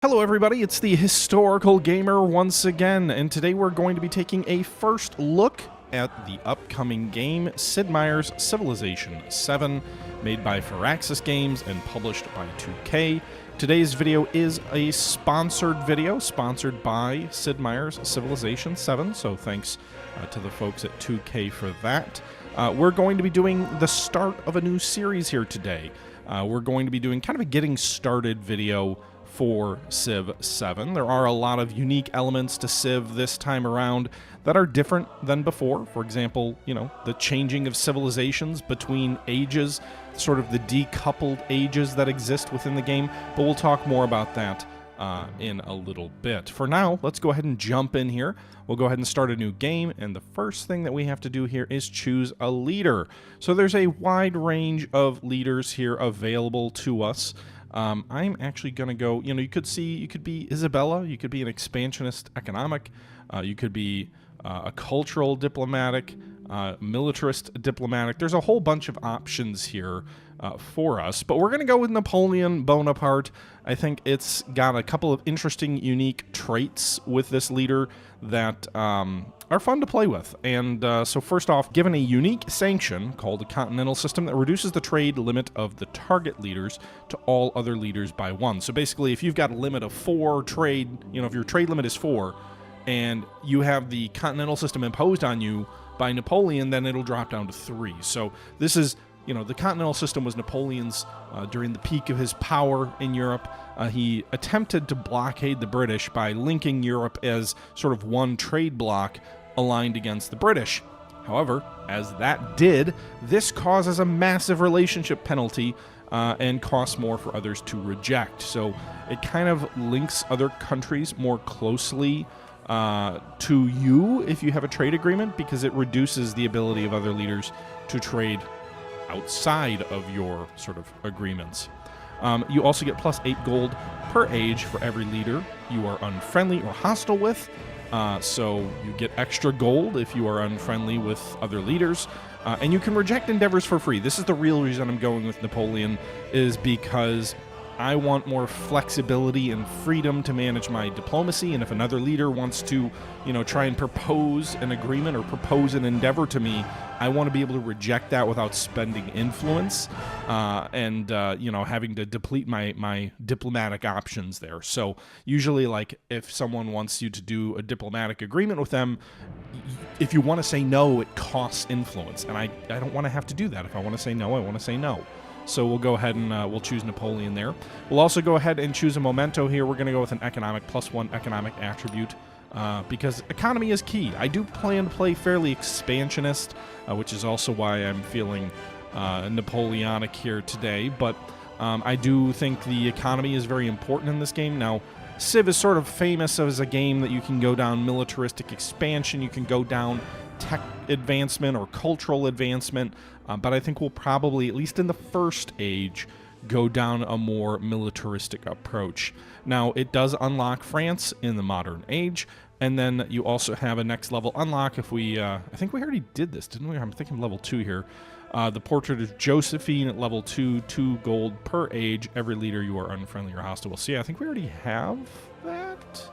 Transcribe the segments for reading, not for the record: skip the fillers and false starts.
Hello everybody, it's the Historical Gamer once again, and today we're going to be taking a first look at the upcoming game, Sid Meier's Civilization VII, made by Firaxis Games and published by 2K. Today's video is a sponsored video, sponsored by Sid Meier's Civilization VII, so thanks to the folks at 2K for that. We're going to be doing the start of a new series here today. We're going to be doing kind of a getting started video for Civ 7. There are a lot of unique elements to Civ this time around that are different than before. For example, the changing of civilizations between ages, sort of the decoupled ages that exist within the game, but we'll talk more about that in a little bit. For now, let's go ahead and jump in here. We'll go ahead and start a new game, and the first thing that we have to do here is choose a leader. So there's a wide range of leaders here available to us. I'm actually going to go, you could be Isabella, you could be an expansionist economic, you could be a cultural diplomatic, militarist diplomatic. There's a whole bunch of options here for us, but we're going to go with Napoleon Bonaparte. I think it's got a couple of interesting, unique traits with this leader that are fun to play with. And so first off, given a unique sanction called the Continental System that reduces the trade limit of the target leaders to all other leaders by 1. So basically, if you've got a limit of 4 trade, if your trade limit is 4, and you have the Continental System imposed on you by Napoleon, then it'll drop down to 3. So this is, the Continental System was Napoleon's during the peak of his power in Europe. He attempted to blockade the British by linking Europe as sort of one trade bloc aligned against the British. However, as that did, this causes a massive relationship penalty and costs more for others to reject. So it kind of links other countries more closely to you if you have a trade agreement, because it reduces the ability of other leaders to trade outside of your sort of agreements. You also get plus 8 gold per age for every leader you are unfriendly or hostile with. So you get extra gold if you are unfriendly with other leaders. And you can reject endeavors for free. This is the real reason I'm going with Napoleon, is because I want more flexibility and freedom to manage my diplomacy, and if another leader wants to, try and propose an agreement or propose an endeavor to me, I want to be able to reject that without spending influence and having to deplete my diplomatic options there. So usually, like, if someone wants you to do a diplomatic agreement with them, if you want to say no, it costs influence, and I don't want to have to do that. If I want to say no, I want to say no. So we'll go ahead and we'll choose Napoleon there. We'll also go ahead and choose a memento here. We're going to go with an economic +1 economic attribute because economy is key. I do plan to play fairly expansionist, which is also why I'm feeling Napoleonic here today. But I do think the economy is very important in this game. Now, Civ is sort of famous as a game that you can go down militaristic expansion, you can go down tech advancement or cultural advancement, but I think we'll probably, at least in the first age, go down a more militaristic approach. Now, it does unlock France in the modern age, and then you also have a next level unlock if we, I think we already did this, didn't we? I'm thinking level 2 here. The Portrait of Josephine at level 2, 2 gold per age, every leader you are unfriendly or hostile. So yeah, I think we already have that.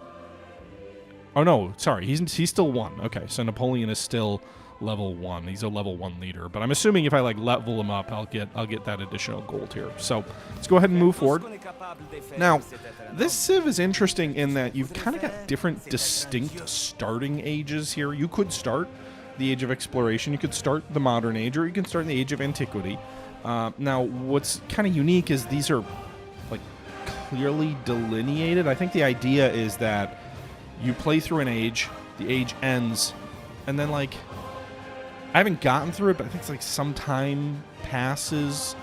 Oh no, sorry, he's still 1. Okay, so Napoleon is still level 1. He's a level 1 leader, but I'm assuming if I level him up, I'll get that additional gold here. So let's go ahead and move forward. Now, this Civ is interesting in that you've kind of got different distinct starting ages here. You could start the Age of Exploration, you could start the Modern Age, or you can start in the Age of Antiquity. Now, what's kind of unique is these are like clearly delineated. I think the idea is that you play through an age, the age ends, and then, like, I haven't gotten through it, but I think it's like some time passes,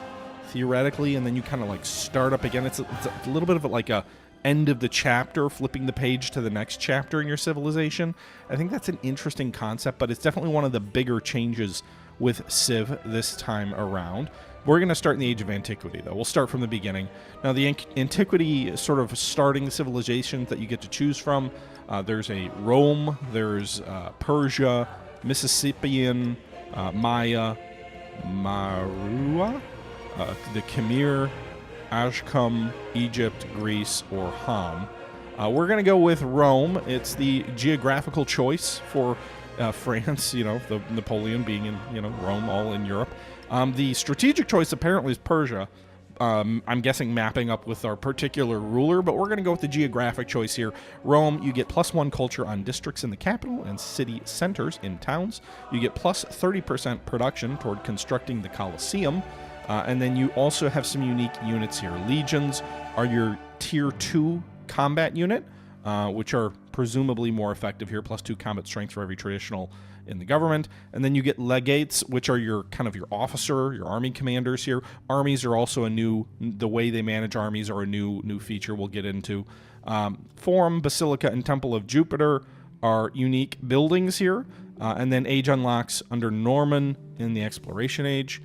theoretically, and then you kind of, like, start up again. It's a little bit of like a end of the chapter, flipping the page to the next chapter in your civilization. I think that's an interesting concept, but it's definitely one of the bigger changes with Civ this time around. We're going to start in the Age of Antiquity, though. We'll start from the beginning. Now, the Antiquity sort of starting civilizations that you get to choose from. There's a Rome, there's Persia, Mississippian, Maya, Marua, the Khmer, Ashkum, Egypt, Greece, or Han. We're going to go with Rome. It's the geographical choice for France, the Napoleon being in, Rome, all in Europe. The strategic choice apparently is Persia. I'm guessing mapping up with our particular ruler, but we're going to go with the geographic choice here. Rome, you get +1 culture on districts in the capital and city centers in towns. You get plus 30% production toward constructing the Colosseum. And then you also have some unique units here. Legions are your tier 2 combat unit, which are presumably more effective here, +2 combat strength for every traditional in the government. And then you get legates, which are your kind of your officer, your army commanders here. Armies are also the way they manage armies are a new feature we'll get into. Forum, Basilica, and Temple of Jupiter are unique buildings here. And then age unlocks under Norman in the Exploration Age,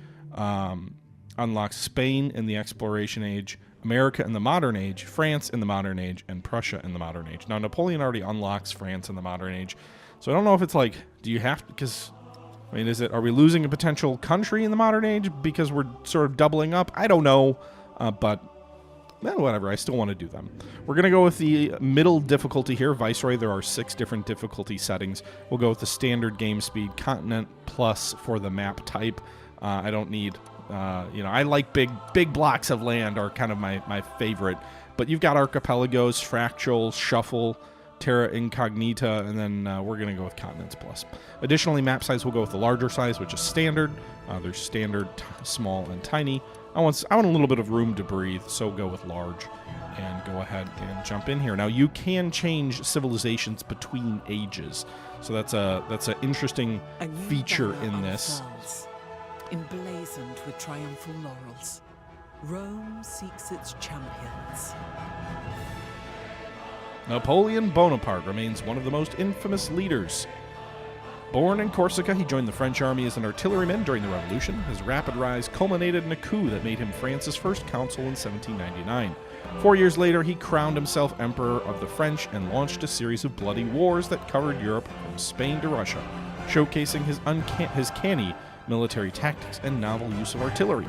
unlocks Spain in the Exploration Age, America in the Modern Age, France in the Modern Age, and Prussia in the Modern Age. Now, Napoleon already unlocks France in the Modern Age, so I don't know if it's like, do you have to, because, are we losing a potential country in the Modern Age because we're sort of doubling up? I don't know, but whatever, I still want to do them. We're going to go with the middle difficulty here, Viceroy. There are 6 different difficulty settings. We'll go with the standard game speed, Continent plus for the map type. I don't need... I like big blocks of land are kind of my favorite. But you've got archipelagos, fractals, shuffle, terra incognita, and then we're going to go with continents plus. Additionally, map size will go with the larger size, which is standard. There's standard, small, and tiny. I want a little bit of room to breathe, so go with large. And go ahead and jump in here. Now, you can change civilizations between ages. So that's an interesting feature in this. Emblazoned with triumphal laurels, Rome seeks its champions. Napoleon Bonaparte remains one of the most infamous leaders. Born in Corsica, he joined the French army as an artilleryman during the Revolution. His rapid rise culminated in a coup that made him France's first consul in 1799. 4 years later, he crowned himself Emperor of the French and launched a series of bloody wars that covered Europe from Spain to Russia, showcasing his canny military tactics and novel use of artillery.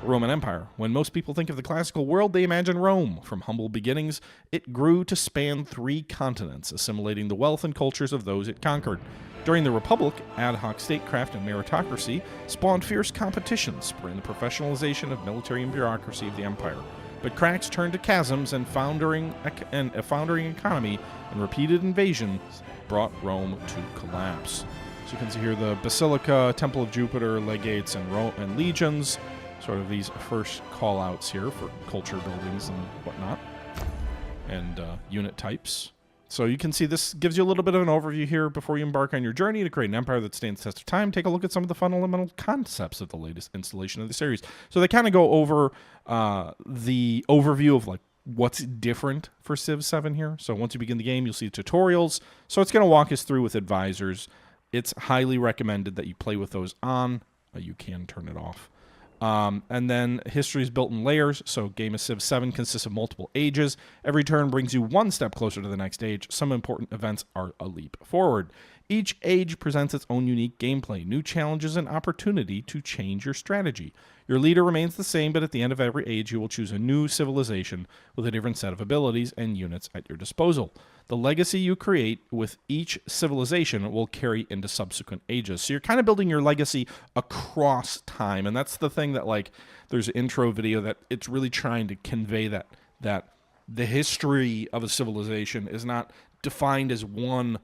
The Roman Empire. When most people think of the classical world, they imagine Rome. From humble beginnings, it grew to span 3 continents, assimilating the wealth and cultures of those it conquered. During the Republic, ad hoc statecraft and meritocracy spawned fierce competition, spurring the professionalization of military and bureaucracy of the empire. But cracks turned to chasms, and a foundering economy and repeated invasions brought Rome to collapse. So you can see here the Basilica, Temple of Jupiter, legates, and legions. Sort of these first call-outs here for culture buildings and whatnot. And unit types. So you can see this gives you a little bit of an overview here before you embark on your journey to create an empire that stands the test of time. Take a look at some of the fundamental concepts of the latest installation of the series. So they kind of go over the overview of like what's different for Civ 7 here. So once you begin the game, you'll see tutorials. So it's going to walk us through with advisors. It's highly recommended that you play with those on. You can turn it off. And then history is built in layers, so game of Civ 7 consists of multiple ages. Every turn brings you one step closer to the next age. Some important events are a leap forward. Each age presents its own unique gameplay, new challenges, and opportunity to change your strategy. Your leader remains the same, but at the end of every age, you will choose a new civilization with a different set of abilities and units at your disposal. The legacy you create with each civilization will carry into subsequent ages. So you're kind of building your legacy across time, and that's the thing that, like, there's an intro video that it's really trying to convey that the history of a civilization is not defined as one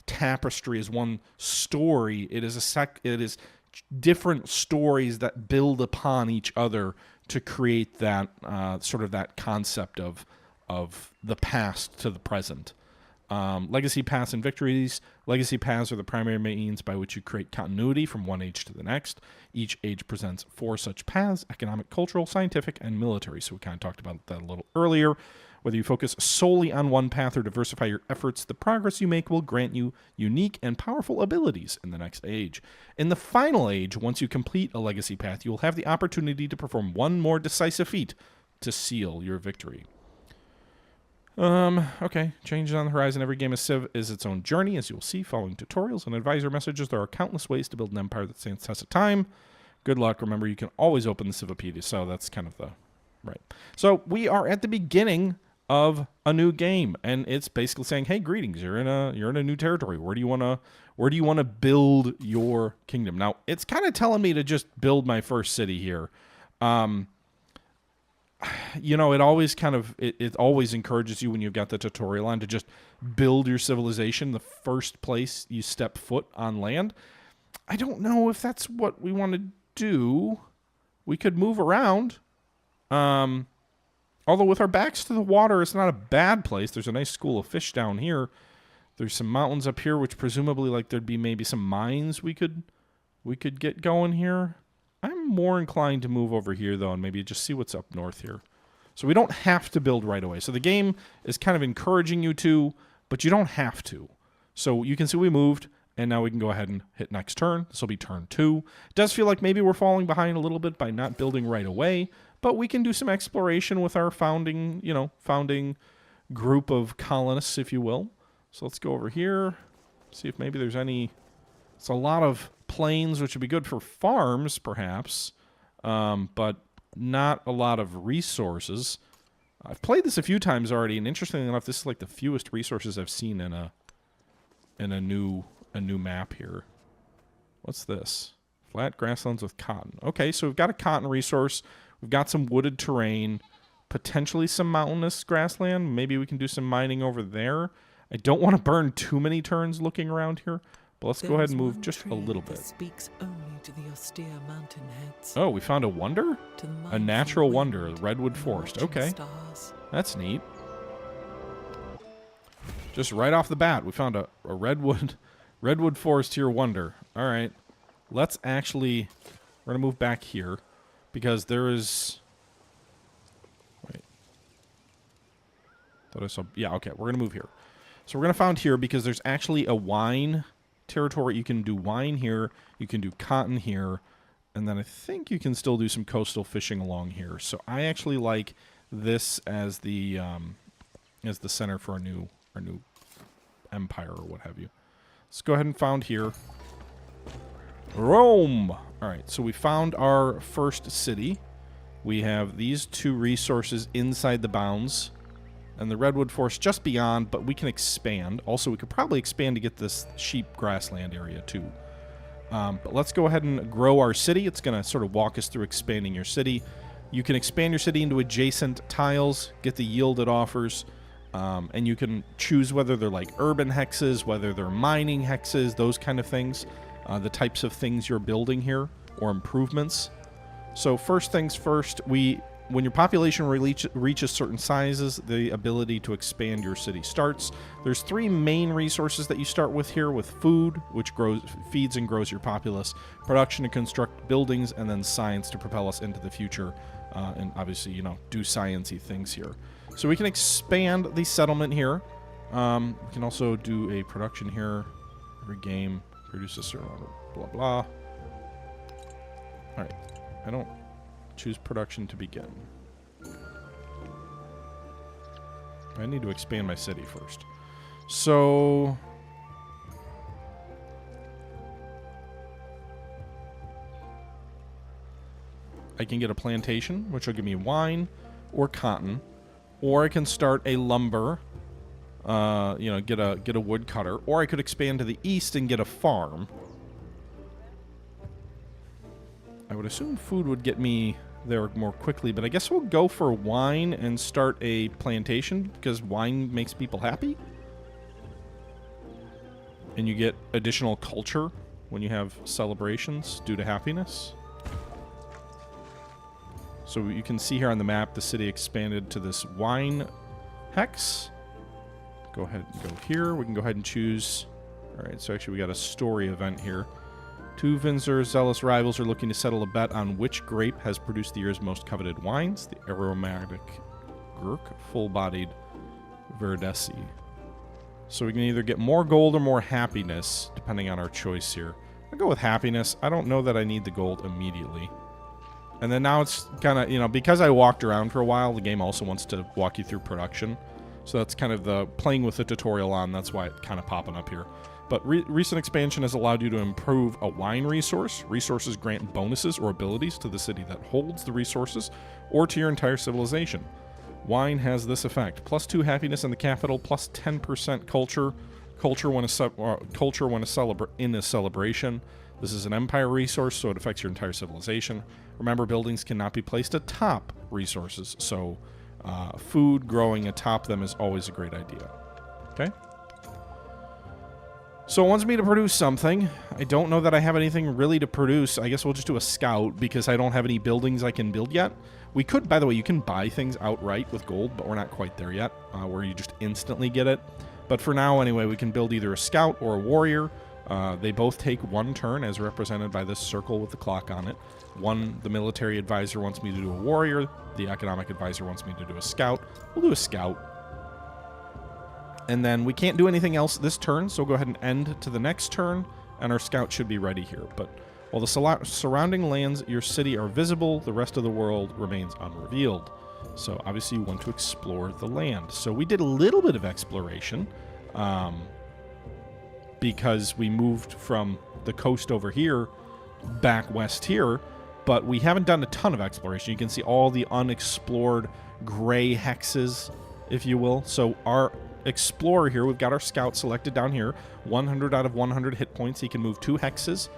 tapestry, as one story. It is different stories that build upon each other to create that sort of that concept of the past to the present. Legacy paths and victories. Legacy paths are the primary means by which you create continuity from one age to the next. Each age presents 4 such paths: economic, cultural, scientific, and military. So we kind of talked about that a little earlier. Whether you focus solely on one path or diversify your efforts, the progress you make will grant you unique and powerful abilities in the next age. In the final age, once you complete a legacy path, you will have the opportunity to perform one more decisive feat to seal your victory. Okay. Changes on the horizon. Every game of Civ is its own journey, as you will see following tutorials and advisor messages. There are countless ways to build an empire that stands the test of time. Good luck. Remember, you can always open the Civipedia, so that's kind of Right. So we are at the beginning of a new game, and it's basically saying, "Hey, greetings! You're in a new territory. Where do you wanna build your kingdom?" Now, it's kind of telling me to just build my first city here. It always it always encourages you when you've got the tutorial on to just build your civilization the first place you step foot on land. I don't know if that's what we want to do. We could move around. Although with our backs to the water, it's not a bad place. There's a nice school of fish down here. There's some mountains up here, which presumably there'd be maybe some mines we could get going here. I'm more inclined to move over here, though, and maybe just see what's up north here. So we don't have to build right away. So the game is kind of encouraging you to, but you don't have to. So you can see we moved, and now we can go ahead and hit next turn. This will be turn 2. It does feel like maybe we're falling behind a little bit by not building right away, but we can do some exploration with our founding group of colonists, if you will. So let's go over here, see if maybe there's any... It's a lot of plains, which would be good for farms, perhaps, but not a lot of resources. I've played this a few times already, and interestingly enough, this is like the fewest resources I've seen in a new map here. What's this? Flat grasslands with cotton. Okay, so we've got a cotton resource. We've got some wooded terrain, potentially some mountainous grassland. Maybe we can do some mining over there. I don't want to burn too many turns looking around here. But let's go ahead and move just a little bit. Speaks only to the austere mountain heads. Oh, we found a wonder? A natural wonder, the redwood forest. Okay. That's neat. Just right off the bat, we found a redwood forest tier wonder. All right. Let's actually... We're going to move back here because there is... Wait. Thought I saw... Yeah, okay. We're going to move here. So we're going to found here because there's actually a wine territory. You can do wine here, you can do cotton here, and then I think you can still do some coastal fishing along here. So I actually like this as the center for our new empire or what have you. Let's go ahead and found here. Rome. All right, so we found our first city. We have these 2 resources inside the bounds. And the redwood forest just beyond, but we can expand. Also, we could probably expand to get this sheep grassland area, too. But let's go ahead and grow our city. It's going to sort of walk us through expanding your city. You can expand your city into adjacent tiles, get the yield it offers, and you can choose whether they're like urban hexes, whether they're mining hexes, those kind of things, the types of things you're building here, or improvements. So first things first, when your population reaches certain sizes, the ability to expand your city starts. There's 3 main resources that you start with here, with food, which feeds and grows your populace, production to construct buildings, and then science to propel us into the future, and obviously, do science-y things here. So we can expand the settlement here. We can also do a production here. Every game produces a certain amount of blah, blah. All right. I don't... Choose production to begin. I need to expand my city first. So... I can get a plantation, which will give me wine or cotton. Or I can start a lumber, get a woodcutter. Or I could expand to the east and get a farm. I would assume food would get me there more quickly, but I guess we'll go for wine and start a plantation because wine makes people happy. And you get additional culture when you have celebrations due to happiness. So you can see here on the map, the city expanded to this wine hex. Go ahead and go here. We can go ahead and choose. All right, so actually we got a story event here. 2 Windsor zealous rivals are looking to settle a bet on which grape has produced the year's most coveted wines. The aromatic Gurk, full-bodied Verdesi. So we can either get more gold or more happiness, depending on our choice here. I'll go with happiness. I don't know that I need the gold immediately. And then now it's kind of, because I walked around for a while, the game also wants to walk you through production. So that's kind of the playing with the tutorial on. That's why it's kind of popping up here. But recent expansion has allowed you to improve a wine resource. Resources grant bonuses or abilities to the city that holds the resources or to your entire civilization. Wine has this effect: +2 happiness in the capital, +10% culture. Culture when in a celebration. This is an empire resource, so it affects your entire civilization. Remember, buildings cannot be placed atop resources, so food growing atop them is always a great idea. Okay? So it wants me to produce something. I don't know that I have anything really to produce. I guess we'll just do a scout because I don't have any buildings I can build yet. We could, by the way, you can buy things outright with gold, but we're not quite there yet, where you just instantly get it. But for now, anyway, we can build either a scout or a warrior. They both take 1 turn, as represented by this circle with the clock on it. The military advisor wants me to do a warrior. The economic advisor wants me to do a scout. We'll do a scout. And then we can't do anything else this turn, so we'll go ahead and end to the next turn, and our scout should be ready here. But while the surrounding lands your city are visible, the rest of the world remains unrevealed. So obviously you want to explore the land. So we did a little bit of exploration because we moved from the coast over here back west here, but we haven't done a ton of exploration. You can see all the unexplored gray hexes, if you will. So our explorer here, we've got our scout selected down here, 100 out of 100 hit points. He can move 2 hexes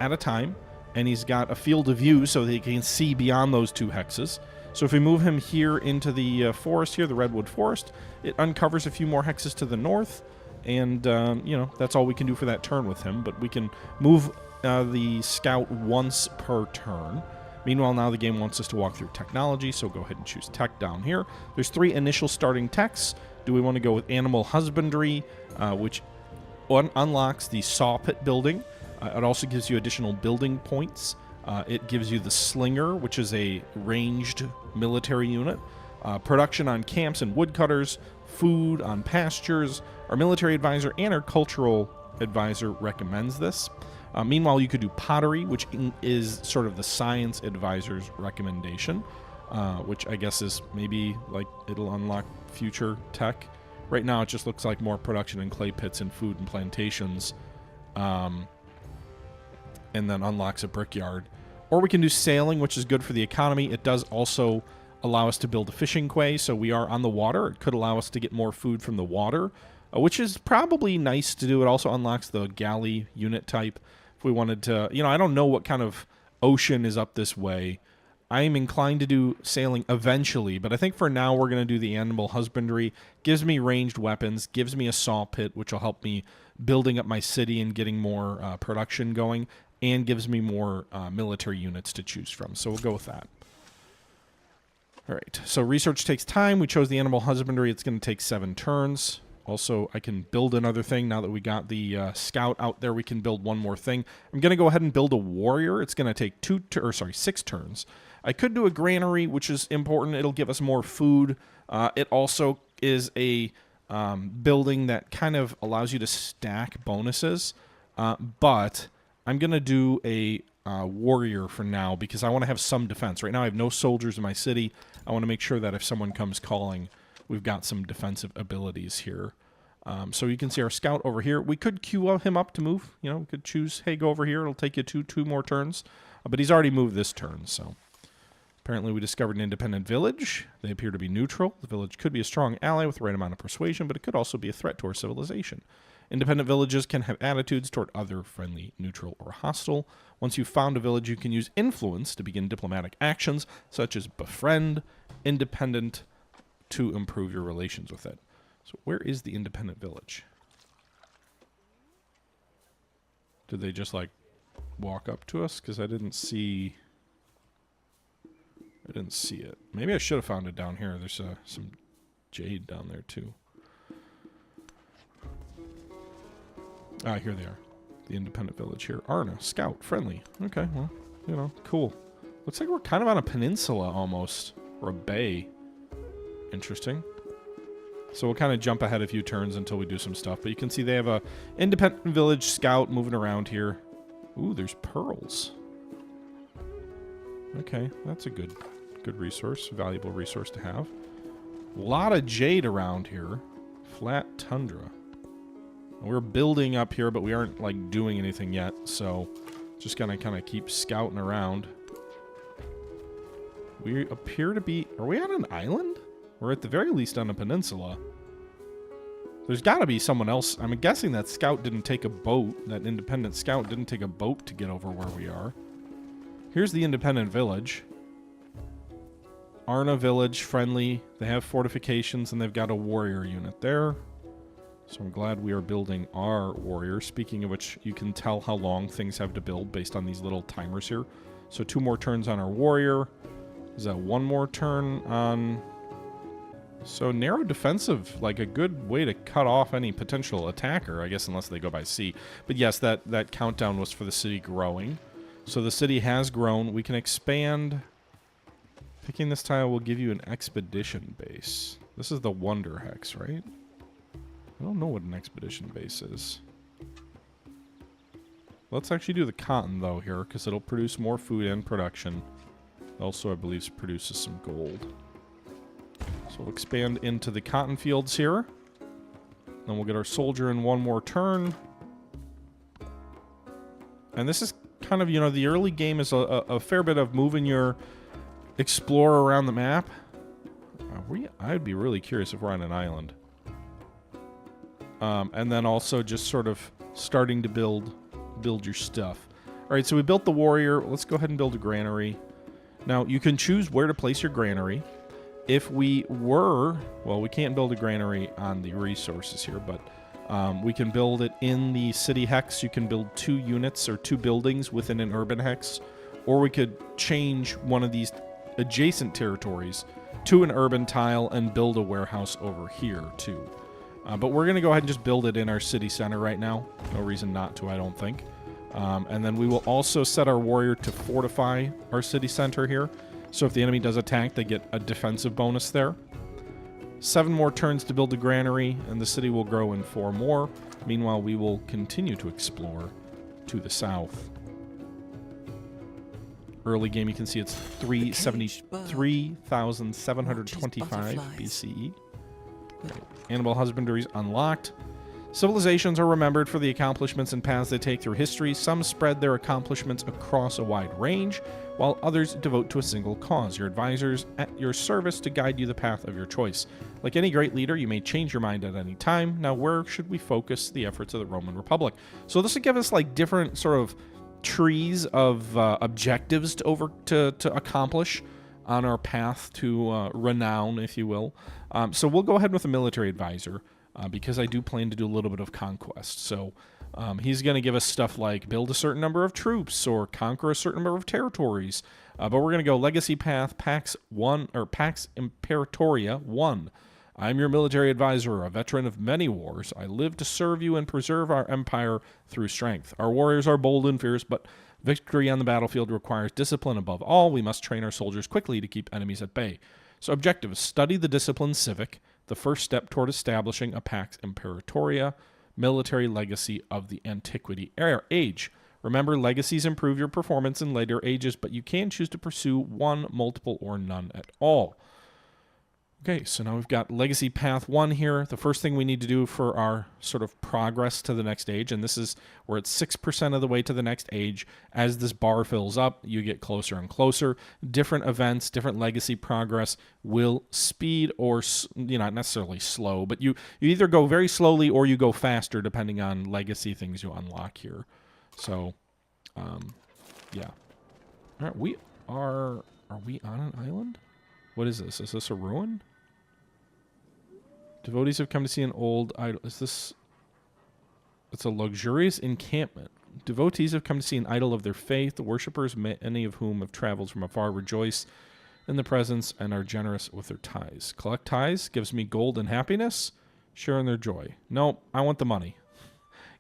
at a time, and he's got a field of view so that he can see beyond those 2 hexes. So if we move him here into the forest here, the redwood forest, it uncovers a few more hexes to the north, and, you know, that's all we can do for that turn with him. But we can move the scout once per turn. Meanwhile, now the game wants us to walk through technology, so go ahead and choose tech down here. There's 3 initial starting techs. Do we want to go with animal husbandry, which unlocks the saw pit building? It also gives you additional building points. It gives you the slinger, which is a ranged military unit. Production on camps and woodcutters. Food on pastures. Our military advisor and our cultural advisor recommends this. Meanwhile, you could do pottery, which is sort of the science advisor's recommendation, which I guess is maybe like it'll unlock future tech. Right now, it just looks like more production in clay pits and food and plantations, and then unlocks a brickyard. Or we can do sailing, which is good for the economy. It does also allow us to build a fishing quay, so we are on the water. It could allow us to get more food from the water, which is probably nice to do. It also unlocks the galley unit type. If we wanted to, you know, I don't know what kind of ocean is up this way. I'm inclined to do sailing eventually, but I think for now we're going to do the animal husbandry. Gives me ranged weapons, gives me a saw pit, which will help me building up my city and getting more production going, and gives me more military units to choose from. So we'll go with that. All right, so research takes time. We chose the animal husbandry. It's going to take 7 turns. Also, I can build another thing. Now that we got the scout out there, we can build one more thing. I'm going to go ahead and build a warrior. It's going to take 6 turns. I could do a granary, which is important. It'll give us more food. It also is a building that kind of allows you to stack bonuses. But I'm going to do a warrior for now because I want to have some defense. Right now I have no soldiers in my city. I want to make sure that if someone comes calling, we've got some defensive abilities here. So you can see our scout over here. We could queue him up to move. You know, we could choose, hey, go over here. It'll take you two more turns. But he's already moved this turn, so... Apparently we discovered an independent village. They appear to be neutral. The village could be a strong ally with the right amount of persuasion, but it could also be a threat to our civilization. Independent villages can have attitudes toward other friendly, neutral, or hostile. Once you've found a village, you can use influence to begin diplomatic actions, such as befriend independent to improve your relations with it. So where is the independent village? Did they just, like, walk up to us? Because I didn't see it. Maybe I should have found it down here. There's some jade down there, too. Ah, here they are. The independent village here. Arna, scout, friendly. Okay, well, you know, cool. Looks like we're kind of on a peninsula, almost. Or a bay. Interesting. So we'll kind of jump ahead a few turns until we do some stuff. But you can see they have a independent village scout moving around here. Ooh, there's pearls. Okay, that's a good resource, valuable resource to have. A lot of jade around here. Flat tundra. We're building up here, but we aren't, like, doing anything yet, so just gonna kind of keep scouting around. We appear to be... Are we on an island? We're at the very least on a peninsula. There's got to be someone else. I'm guessing that scout didn't take a boat. That independent scout didn't take a boat to get over where we are. Here's the independent village. Arna village, friendly. They have fortifications, and they've got a warrior unit there. So I'm glad we are building our warrior. Speaking of which, you can tell how long things have to build based on these little timers here. So 2 more turns on our warrior. Is that 1 more turn on... So narrow defensive, like a good way to cut off any potential attacker, I guess, unless they go by sea. But yes, that countdown was for the city growing. So the city has grown. We can expand. Picking this tile will give you an expedition base. This is the Wonder Hex, right? I don't know what an expedition base is. Let's actually do the cotton, though, here, because it'll produce more food and production. Also, I believe, produces some gold. So we'll expand into the cotton fields here. Then we'll get our soldier in 1 more turn. And this is kind of, you know, the early game is a fair bit of moving your explorer around the map. I'd be really curious if we're on an island. And then also just sort of starting to build your stuff. All right, so we built the warrior. Let's go ahead and build a granary. Now, you can choose where to place your granary. If we were, well, we can't build a granary on the resources here, but we can build it in the city hex. You can build 2 units or 2 buildings within an urban hex, or we could change one of these adjacent territories to an urban tile and build a warehouse over here, too. But we're going to go ahead and just build it in our city center right now. No reason not to, I don't think. And then we will also set our warrior to fortify our city center here. So if the enemy does attack, they get a defensive bonus there. 7 more turns to build the granary, and the city will grow in 4 more. Meanwhile, we will continue to explore to the south. Early game, you can see it's 373,725 BCE. Right. Animal husbandry is unlocked. Civilizations are remembered for the accomplishments and paths they take through history. Some spread their accomplishments across a wide range, while others devote to a single cause. Your advisors at your service to guide you the path of your choice. Like any great leader, you may change your mind at any time. Now, where should we focus the efforts of the Roman Republic? So this would give us like different sort of trees of objectives to accomplish on our path to renown, if you will. So we'll go ahead with a military advisor. Because I do plan to do a little bit of conquest. So he's going to give us stuff like build a certain number of troops or conquer a certain number of territories. But we're going to go Legacy Path, Pax 1, or Pax Imperatoria 1. I'm your military advisor, a veteran of many wars. I live to serve you and preserve our empire through strength. Our warriors are bold and fierce, but victory on the battlefield requires discipline above all. We must train our soldiers quickly to keep enemies at bay. So objectives: study the discipline civic, the first step toward establishing a Pax Imperatoria, military legacy of the Antiquity age. Remember, legacies improve your performance in later ages, but you can choose to pursue one, multiple, or none at all. Okay, so now we've got Legacy Path 1 here. The first thing we need to do for our sort of progress to the next age, and this is, we're at 6% of the way to the next age. As this bar fills up, you get closer and closer. Different events, different legacy progress will speed or, not necessarily slow, but you either go very slowly or you go faster depending on legacy things you unlock here. So, yeah. All right, are we on an island? What is this? Is this a ruin? Devotees have come to see an old idol. Is this... It's a luxurious encampment. Devotees have come to see an idol of their faith. The worshippers, many of whom have traveled from afar, rejoice in the presence and are generous with their tithes. Collect tithes gives me gold and happiness. Share in their joy. No, I want the money.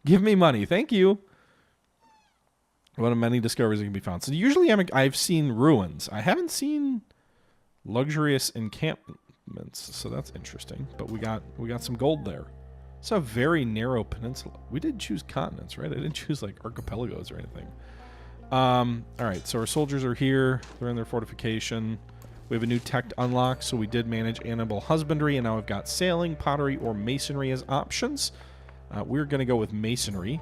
Give me money. Thank you. One of many discoveries that can be found. So usually I've seen ruins. I haven't seen luxurious encampments, so that's interesting. But we got some gold there. It's a very narrow peninsula. We did choose continents, right? I didn't choose like archipelagos or anything. All right, so our soldiers are here. They're in their fortification. We have a new tech to unlock, so we did manage animal husbandry, and now I've got sailing, pottery, or masonry as options. We're going to go with masonry.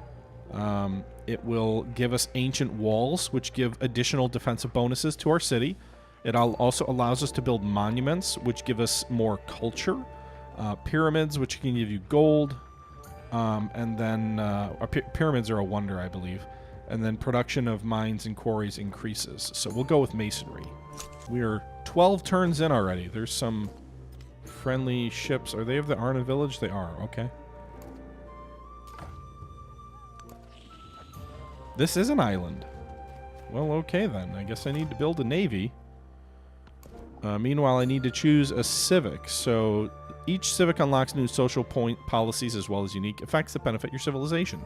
It will give us ancient walls, which give additional defensive bonuses to our city. It also allows us to build monuments, which give us more culture. Pyramids, which can give you gold. And then pyramids are a wonder, I believe. And then production of mines and quarries increases. So we'll go with masonry. We are 12 turns in already. There's some friendly ships. Are they of the Arna village? They are. Okay. This is an island. Well, okay then. I guess I need to build a navy. Meanwhile, I need to choose a civic. So each civic unlocks new social point policies as well as unique effects that benefit your civilization.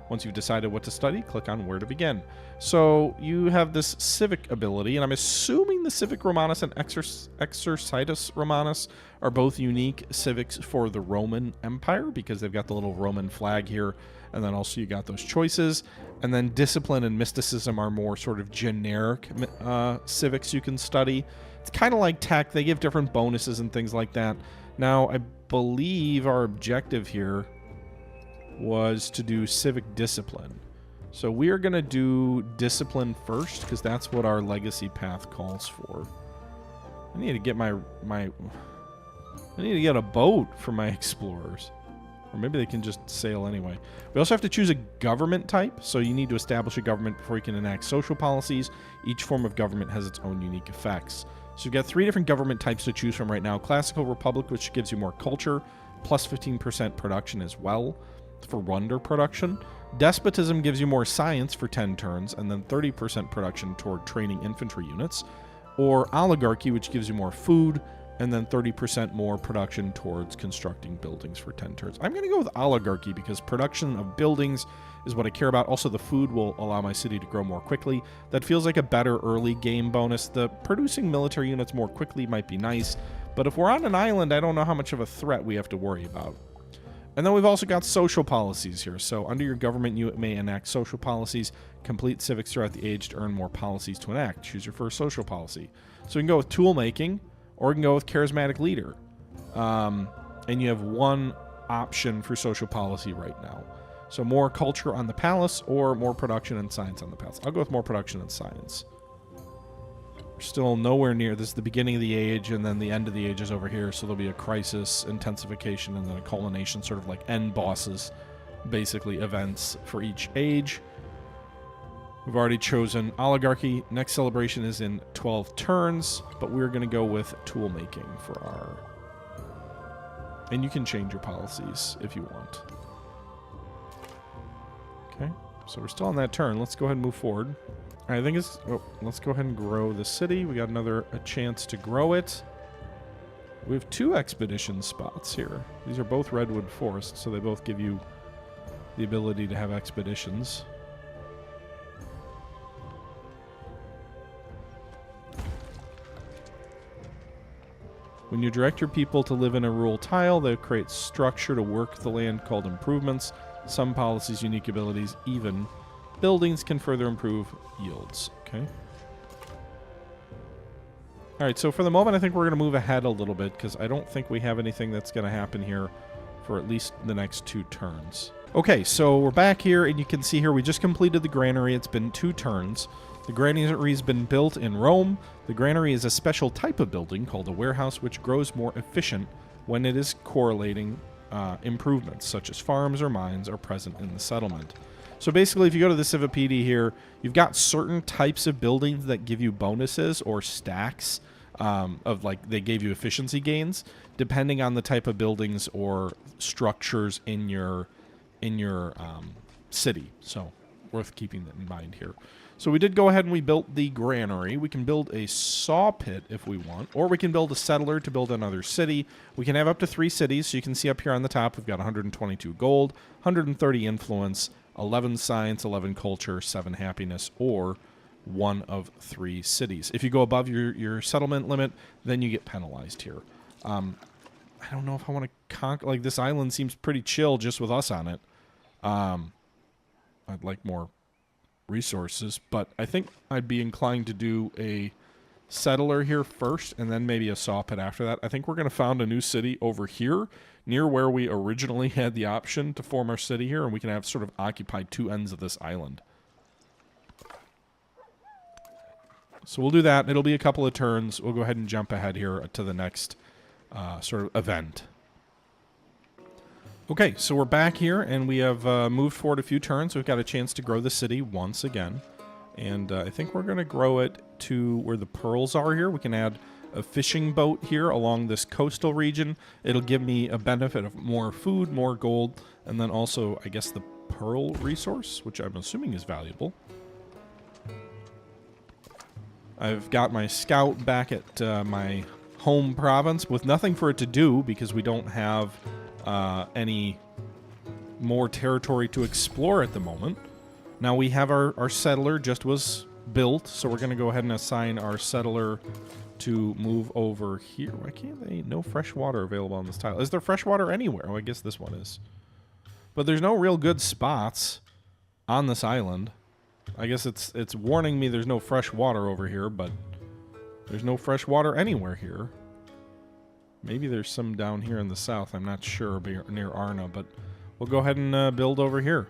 Once you've decided what to study, click on where to begin. So you have this civic ability, and I'm assuming the Civic Romanus and Exercitus Romanus are both unique civics for the Roman Empire because they've got the little Roman flag here, and then also you got those choices. And then discipline and mysticism are more sort of generic civics you can study. It's kind of like tech. They give different bonuses and things like that. Now, I believe our objective here was to do civic discipline. So we are going to do discipline first because that's what our legacy path calls for. I need to get I need to get a boat for my explorers. Or maybe they can just sail anyway. We also have to choose a government type. So you need to establish a government before you can enact social policies. Each form of government has its own unique effects. So you've got 3 different government types to choose from right now. Classical Republic, which gives you more culture, plus 15% production as well for wonder production. Despotism gives you more science for 10 turns, and then 30% production toward training infantry units. Or Oligarchy, which gives you more food, and then 30% more production towards constructing buildings for 10 turns. I'm going to go with Oligarchy because production of buildings is what I care about. Also, the food will allow my city to grow more quickly. That feels like a better early game bonus. The producing military units more quickly might be nice, but if we're on an island, I don't know how much of a threat we have to worry about. And then we've also got social policies here. So under your government, you may enact social policies. Complete civics throughout the age to earn more policies to enact. Choose your first social policy. So we can go with tool making, or we can go with charismatic leader. And you have one option for social policy right now. So more culture on the palace or more production and science on the palace. I'll go with more production and science. We're still nowhere near. This is the beginning of the age, and then the end of the age is over here. So there'll be a crisis, intensification, and then a culmination, sort of like end bosses, basically events for each age. We've already chosen oligarchy. Next celebration is in 12 turns, but we're going to go with tool making for our... And you can change your policies if you want. Okay, so we're still on that turn. Let's go ahead and move forward. All right, I think it's... Oh, let's go ahead and grow the city. We got a chance to grow it. We have 2 expedition spots here. These are both redwood forests, so they both give you the ability to have expeditions. When you direct your people to live in a rural tile, they create structure to work the land called improvements. Some policies, unique abilities, even buildings can further improve yields. Okay. All right, so for the moment, I think we're going to move ahead a little bit because I don't think we have anything that's going to happen here for at least the next 2 turns. Okay, so we're back here, and you can see here we just completed the granary. It's been 2 turns. The granary has been built in Rome. The granary is a special type of building called a warehouse, which grows more efficient when it is correlating improvements, such as farms or mines, are present in the settlement. So basically, if you go to the Civipedia here, you've got certain types of buildings that give you bonuses or stacks of, like, they gave you efficiency gains, depending on the type of buildings or structures in your city. So worth keeping that in mind here. So we did go ahead and we built the granary. We can build a saw pit if we want, or we can build a settler to build another city. We can have up to 3 cities. So you can see up here on the top, we've got 122 gold, 130 influence, 11 science, 11 culture, 7 happiness, or 1 of 3 cities. If you go above your settlement limit, then you get penalized here. I don't know if I want to conquer, like, this island seems pretty chill just with us on it. I'd like more resources, but I think I'd be inclined to do a settler here first and then maybe a saw pit after that. I think we're going to found a new city over here near where we originally had the option to form our city here, and we can have sort of occupy two ends of this island. So we'll do that. It'll be a couple of turns. We'll go ahead and jump ahead here to the next sort of event. Okay, so we're back here, and we have moved forward a few turns. We've got a chance to grow the city once again. And I think we're going to grow it to where the pearls are here. We can add a fishing boat here along this coastal region. It'll give me a benefit of more food, more gold, and then also, I guess, the pearl resource, which I'm assuming is valuable. I've got my scout back at my home province with nothing for it to do because we don't have any more territory to explore at the moment. Now we have our settler just was built, so we're going to go ahead and assign our settler to move over here. Why can't they? No fresh water available on this tile. Is there fresh water anywhere? Oh, I guess this one is. But there's no real good spots on this island. I guess it's warning me there's no fresh water over here, but there's no fresh water anywhere here. Maybe there's some down here in the south. I'm not sure, near Arna, but we'll go ahead and build over here.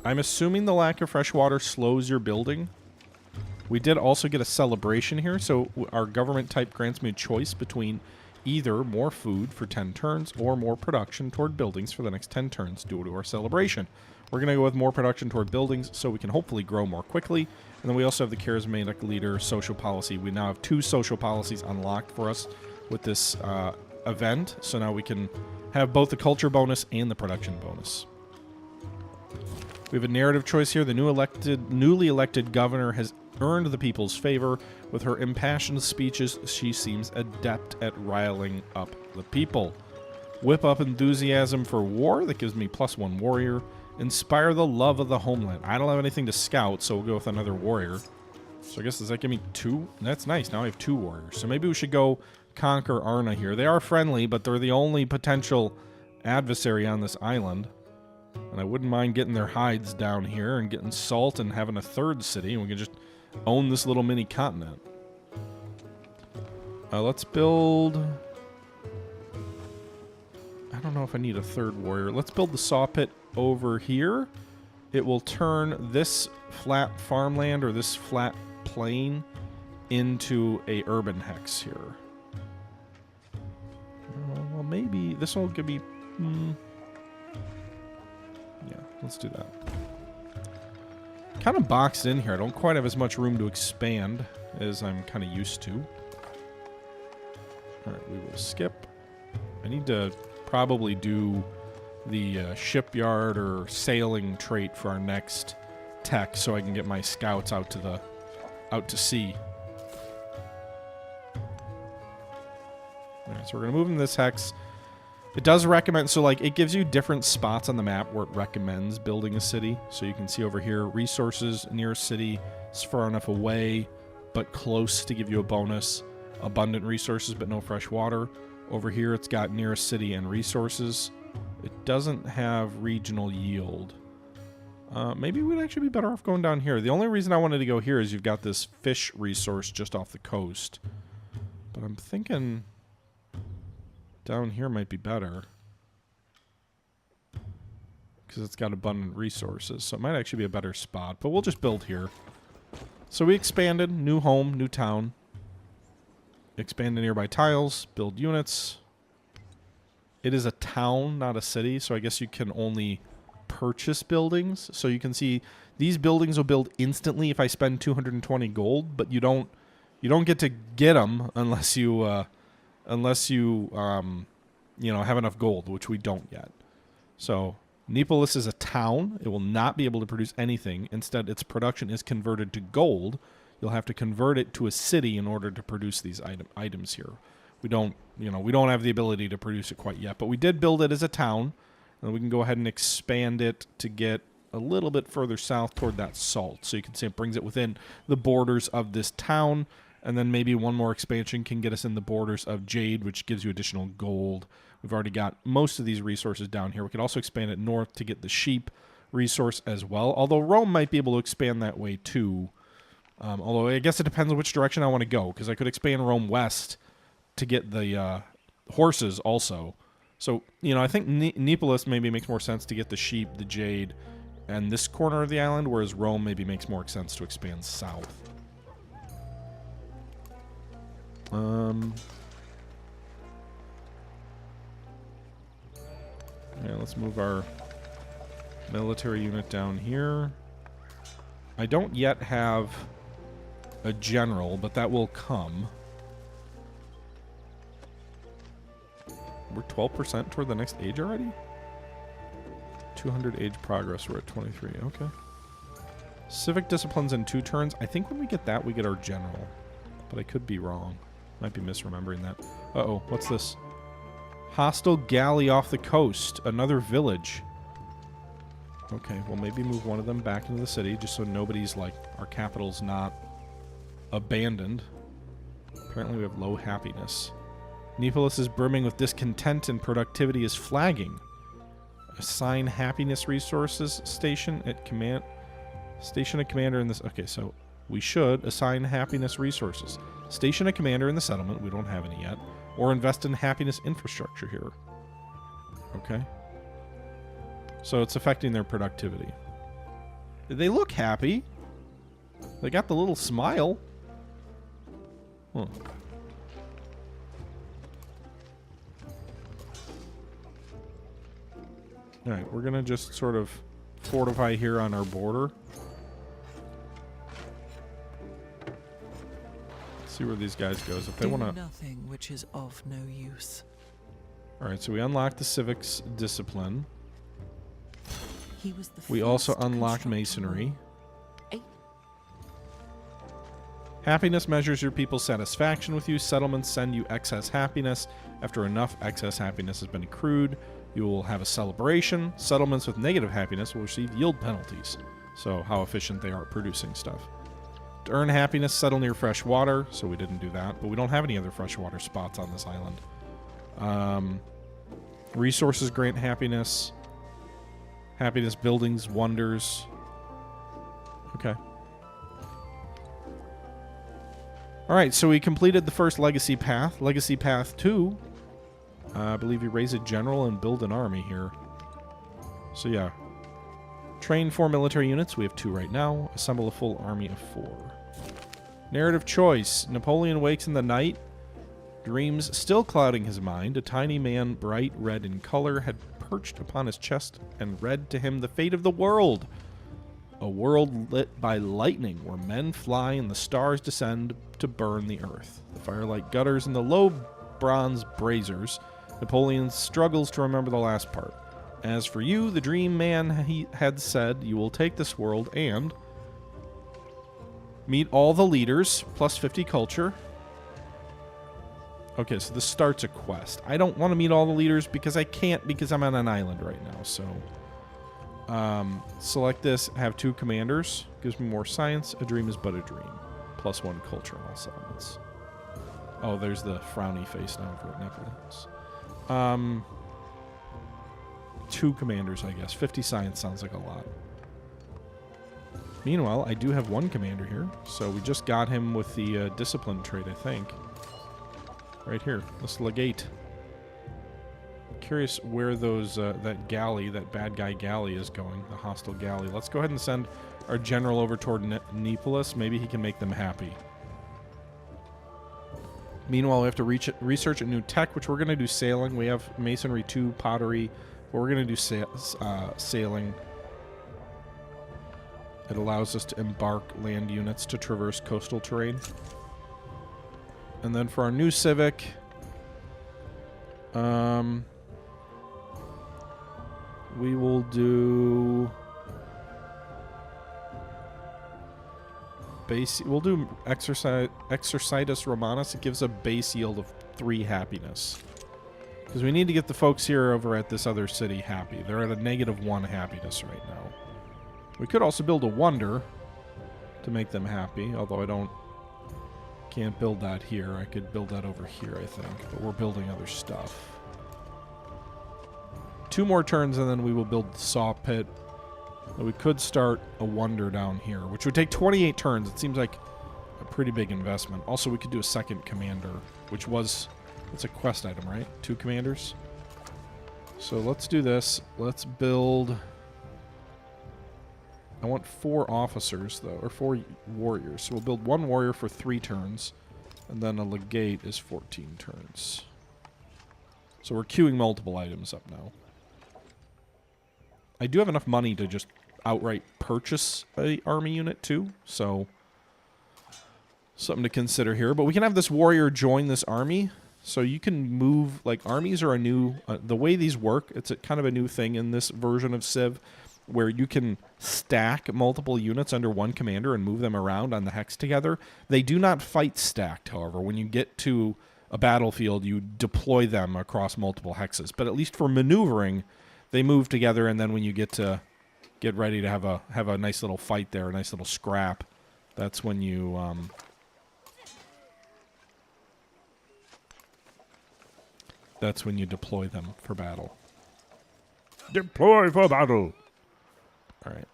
I'm assuming the lack of fresh water slows your building. We did also get a celebration here, so our government type grants me a choice between either more food for 10 turns or more production toward buildings for the next 10 turns due to our celebration. We're going to go with more production toward buildings so we can hopefully grow more quickly. And then we also have the charismatic leader social policy. We now have 2 social policies unlocked for us with this event. So now we can have both the culture bonus and the production bonus. We have a narrative choice here. The newly elected governor has earned the people's favor. With her impassioned speeches, she seems adept at riling up the people. Whip up enthusiasm for war. That gives me +1 warrior. Inspire the love of the homeland. I don't have anything to scout, so we'll go with another warrior. So I guess, does that give me 2? That's nice. Now I have 2 warriors. So maybe we should go conquer Arna here. They are friendly, but they're the only potential adversary on this island. And I wouldn't mind getting their hides down here and getting salt and having a 3rd city, and we can just own this little mini continent. Let's build... I don't know if I need a 3rd warrior. Let's build the saw pit over here. It will turn this flat farmland or this flat plain into a urban hex here. Well, maybe this will give me... Yeah, let's do that. Kind of boxed in here. I don't quite have as much room to expand as I'm kind of used to. Alright, we will skip. I need to probably do the shipyard or sailing trait for our next tech so I can get my scouts out to sea. Alright, so we're going to move into this hex. It does recommend, so like it gives you different spots on the map where it recommends building a city. So you can see over here, resources near a city is far enough away, but close to give you a bonus. Abundant resources, but no fresh water. Over here, it's got near a city and resources. It doesn't have regional yield. Maybe we'd actually be better off going down here. The only reason I wanted to go here is you've got this fish resource just off the coast. But I'm thinking down here might be better, because it's got abundant resources, so it might actually be a better spot, but we'll just build here. So we expanded, new home, new town. Expand the nearby tiles, build units. It is a town, not a city, so I guess you can only purchase buildings. So you can see these buildings will build instantly if I spend 220 gold, but you don't get to get them unless you you know, have enough gold, which we don't yet. So Neapolis is a town. It will not be able to produce anything. Instead, its production is converted to gold. You'll have to convert it to a city in order to produce these items here. We don't have the ability to produce it quite yet, but we did build it as a town, and we can go ahead and expand it to get a little bit further south toward that salt. So you can see it brings it within the borders of this town, and then maybe one more expansion can get us in the borders of Jade, which gives you additional gold. We've already got most of these resources down here. We could also expand it north to get the sheep resource as well, although Rome might be able to expand that way too. Although I guess it depends on which direction I want to go, because I could expand Rome west to get the horses also. So, you know, I think Neapolis maybe makes more sense to get the sheep, the jade, and this corner of the island, whereas Rome maybe makes more sense to expand south. Yeah, let's move our military unit down here. I don't yet have a general, but that will come. We're 12% toward the next age already? 200 age progress, we're at 23. Okay. Civic disciplines in 2 turns. I think when we get that, we get our general. But I could be wrong. Might be misremembering that. Uh-oh, what's this? Hostile galley off the coast. Another village. Okay, well maybe move one of them back into the city just so nobody's like, our capital's not abandoned. Apparently we have low happiness. Neapolis is brimming with discontent and productivity is flagging. Assign happiness resources station at command. Station a commander in this. Okay, so we should assign happiness resources. Station a commander in the settlement. We don't have any yet. Or invest in happiness infrastructure here. Okay. So it's affecting their productivity. They look happy. They got the little smile. Huh. Alright, we're gonna just sort of fortify here on our border. Let's see where these guys goes. If they wanna nothing which is of no use. Alright, so we unlocked the civics discipline. He was the We also first unlocked constructor. masonry. Happiness measures your people's satisfaction with you. Settlements send you excess happiness. After enough excess happiness has been accrued, you will have a celebration. Settlements with negative happiness will receive yield penalties. So how efficient they are at producing stuff. To earn happiness, settle near fresh water. So we didn't do that. But we don't have any other freshwater spots on this island. Resources grant happiness. Happiness buildings, wonders. Okay. Alright, so we completed the first Legacy Path. Legacy Path 2. I believe you raise a general and build an army here. So yeah. Train 4 military units. We have 2 right now. Assemble a full army of 4. Narrative choice. Napoleon wakes in the night. Dreams still clouding his mind. A tiny man, bright red in color, had perched upon his chest and read to him the fate of the world. A world lit by lightning where men fly and the stars descend to burn the earth. The firelight gutters and the low bronze braziers. Napoleon struggles to remember the last part. As for you, the dream man he had said, you will take this world and meet all the leaders, plus 50 culture. Okay, so this starts a quest. I don't want to meet all the leaders because I can't because I'm on an island right now, so... select this, have 2 commanders. Gives me more science. A dream is but a dream. Plus 1 culture in all settlements. Oh, there's the frowny face now for Nepolis. 2 commanders, I guess. 50 science sounds like a lot. Meanwhile, I do have 1 commander here. So we just got him with the discipline trait, I think. Right here. This legate. Curious where those that galley, that bad guy galley is going, the hostile galley. Let's go ahead and send our general over toward Neapolis. Maybe he can make them happy. Meanwhile, we have to research a new tech, which we're going to do sailing. We have masonry 2, pottery, but we're going to do sailing. It allows us to embark land units to traverse coastal terrain. And then for our new civic... we will do base. We'll do Exercitus Romanus. It gives a base yield of 3 happiness. Because we need to get the folks here over at this other city happy. They're at a -1 happiness right now. We could also build a wonder to make them happy, although I can't build that here. I could build that over here, I think. But we're building other stuff. 2 more turns and then we will build the saw pit. But we could start a wonder down here, which would take 28 turns. It seems like a pretty big investment. Also, we could do a second commander, which was... It's a quest item, right? 2 commanders? So let's do this. Let's build... I want 4 officers, though, or 4 warriors. So we'll build 1 warrior for 3 turns, and then a legate is 14 turns. So we're queuing multiple items up now. I do have enough money to just outright purchase a army unit, too, so... something to consider here. But we can have this warrior join this army, so you can move... like, armies are a new... the way these work, it's kind of a new thing in this version of Civ, where you can stack multiple units under one commander and move them around on the hex together. They do not fight stacked, however. When you get to a battlefield, you deploy them across multiple hexes. But at least for maneuvering, they move together, and then when you get ready to have a nice little fight there, a nice little scrap, that's when you... that's when you deploy them for battle. Deploy for battle! Alright.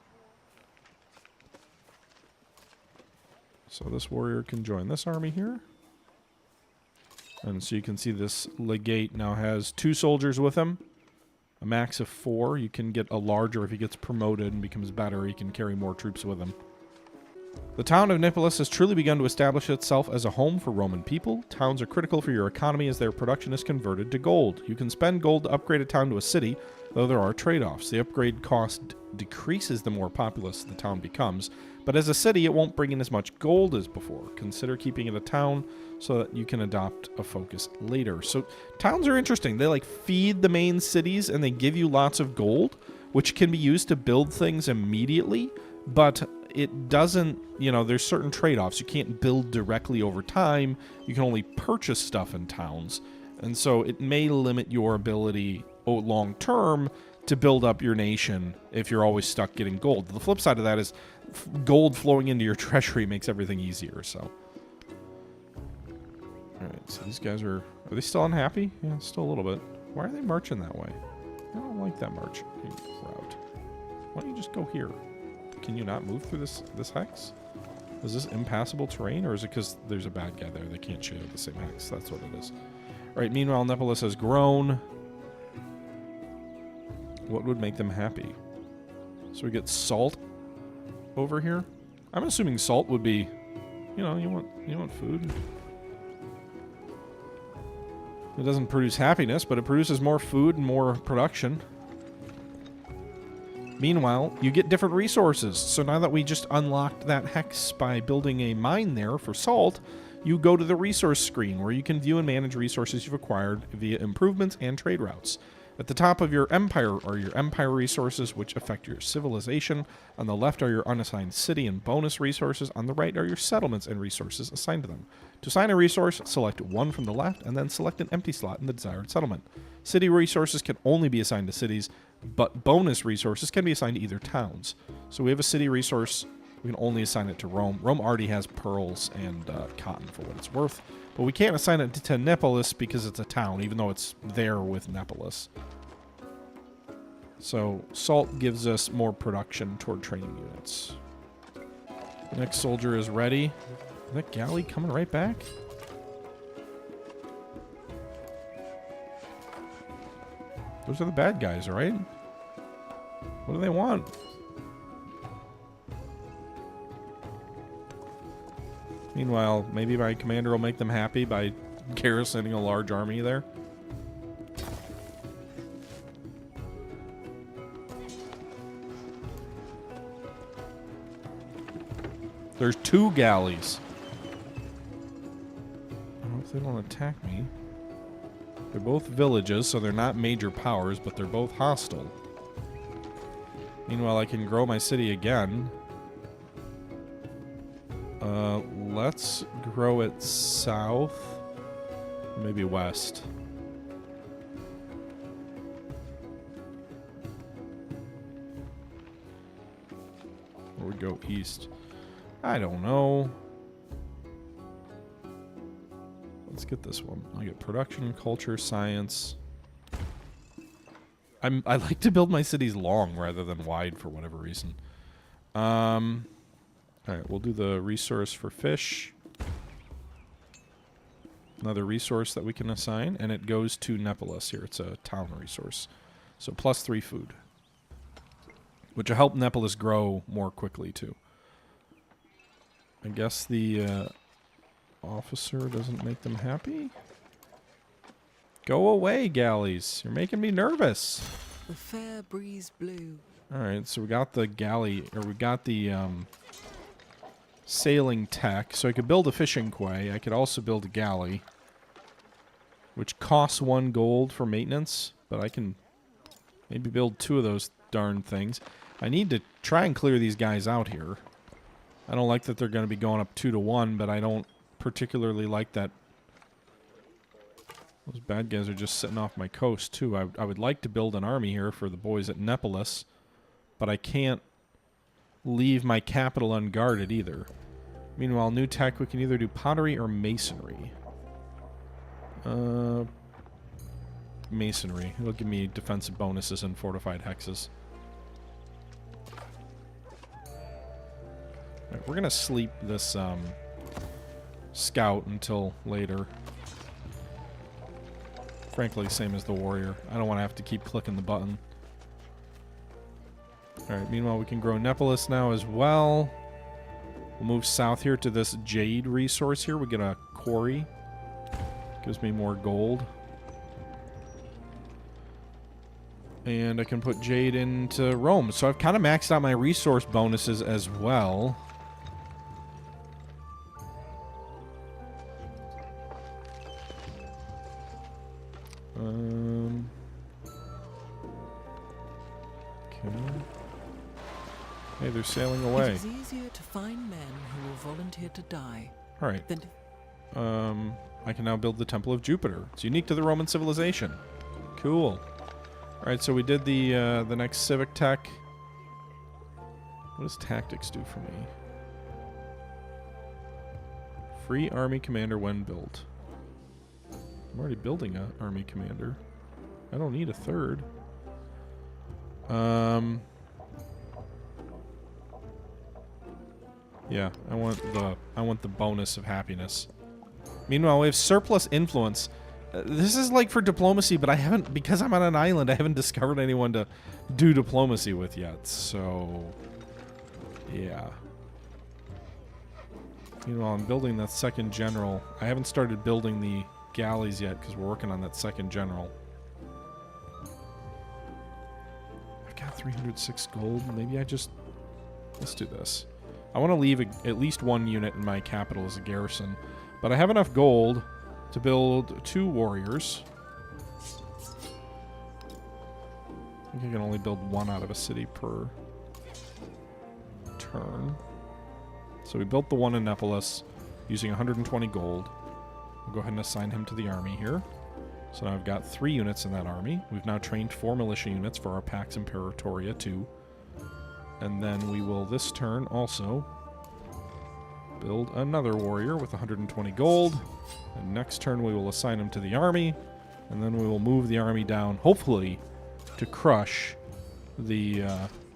So this warrior can join this army here. And so you can see this legate now has 2 soldiers with him. A max of 4. You can get a larger if he gets promoted and becomes better. He can carry more troops with him. The town of Nipolis has truly begun to establish itself as a home for Roman people. Towns are critical for your economy as their production is converted to gold. You can spend gold to upgrade a town to a city, though there are trade-offs. The upgrade cost decreases the more populous the town becomes, but as a city, it won't bring in as much gold as before. Consider keeping it a town so that you can adopt a focus later. So towns are interesting. They like feed the main cities and they give you lots of gold, which can be used to build things immediately, but it doesn't, you know, there's certain trade-offs. You can't build directly over time. You can only purchase stuff in towns. And so it may limit your ability long-term to build up your nation if you're always stuck getting gold. The flip side of that is gold flowing into your treasury makes everything easier, so. Alright, so these guys are they still unhappy? Yeah, still a little bit. Why are they marching that way? I don't like that march route. Why don't you just go here? Can you not move through this hex? Is this impassable terrain, or is it because there's a bad guy there? They can't share the same hex. That's what it is. All right, meanwhile, Nepolis has grown. What would make them happy? So we get salt over here. I'm assuming salt would be, you know, you want food. It doesn't produce happiness, but it produces more food and more production. Meanwhile, you get different resources. So now that we just unlocked that hex by building a mine there for salt, you go to the resource screen where you can view and manage resources you've acquired via improvements and trade routes. At the top of your empire are your empire resources, which affect your civilization. On the left are your unassigned city and bonus resources. On the right are your settlements and resources assigned to them. To assign a resource, select one from the left and then select an empty slot in the desired settlement. City resources can only be assigned to cities, but bonus resources can be assigned to either towns. So we have a city resource. We can only assign it to Rome. Rome already has pearls and cotton for what it's worth. But we can't assign it to Nepolis because it's a town, even though it's there with Nepolis. So salt gives us more production toward training units. The next soldier is ready. Is that galley coming right back? Those are the bad guys, right? What do they want? Meanwhile, maybe my commander will make them happy by garrisoning a large army there. There's 2 galleys. I don't know if they don't attack me. They're both villages, so they're not major powers, but they're both hostile. Meanwhile, I can grow my city again. Let's grow it south. Maybe west. Or we go east. I don't know. Let's get this one. I'll get production, culture, science. I like to build my cities long rather than wide for whatever reason. Alright, we'll do the resource for fish. Another resource that we can assign, and it goes to Nepolis here. It's a town resource. So +3 food. Which will help Nepolis grow more quickly, too. I guess the officer doesn't make them happy? Go away, galleys. You're making me nervous. The fair breeze blew. Alright, so we got the galley, or we got the sailing tech. So I could build a fishing quay. I could also build a galley, which costs 1 gold for maintenance, but I can maybe build 2 of those darn things. I need to try and clear these guys out here. I don't like that they're going to be going up 2 to 1, but I don't particularly like that. Those bad guys are just sitting off my coast, too. I would like to build an army here for the boys at Nepolis, but I can't leave my capital unguarded either. Meanwhile, new tech, we can either do pottery or masonry. Masonry. It'll give me defensive bonuses and fortified hexes. Right, we're going to sleep this scout until later. Frankly, same as the warrior. I don't want to have to keep clicking the button. Alright, meanwhile, we can grow Nepolis now as well. We'll move south here to this jade resource here. We get a quarry. Gives me more gold. And I can put jade into Rome. So I've kind of maxed out my resource bonuses as well. Okay. Hey, they're sailing away. It is easier to find men who will volunteer to die. All right. Than I can now build the Temple of Jupiter. It's unique to the Roman civilization. Cool. All right, so we did the next civic tech. What does tactics do for me? Free army commander when built. I'm already building an army commander. I don't need a third. Yeah, I want the bonus of happiness. Meanwhile, we have surplus influence. This is like for diplomacy, but I haven't, because I'm on an island, I haven't discovered anyone to do diplomacy with yet. So, yeah. Meanwhile, I'm building that second general. I haven't started building the galleys yet because we're working on that second general. I've got 306 gold. Maybe I just... Let's do this. I want to leave at least 1 unit in my capital as a garrison. But I have enough gold to build 2 warriors. I think I can only build 1 out of a city per turn. So we built the one in Nepolis using 120 gold. We'll go ahead and assign him to the army here. So now I've got 3 units in that army. We've now trained 4 militia units for our Pax Imperatoria 2. And then we will, this turn, also build another warrior with 120 gold. And next turn we will assign him to the army. And then we will move the army down, hopefully, to crush the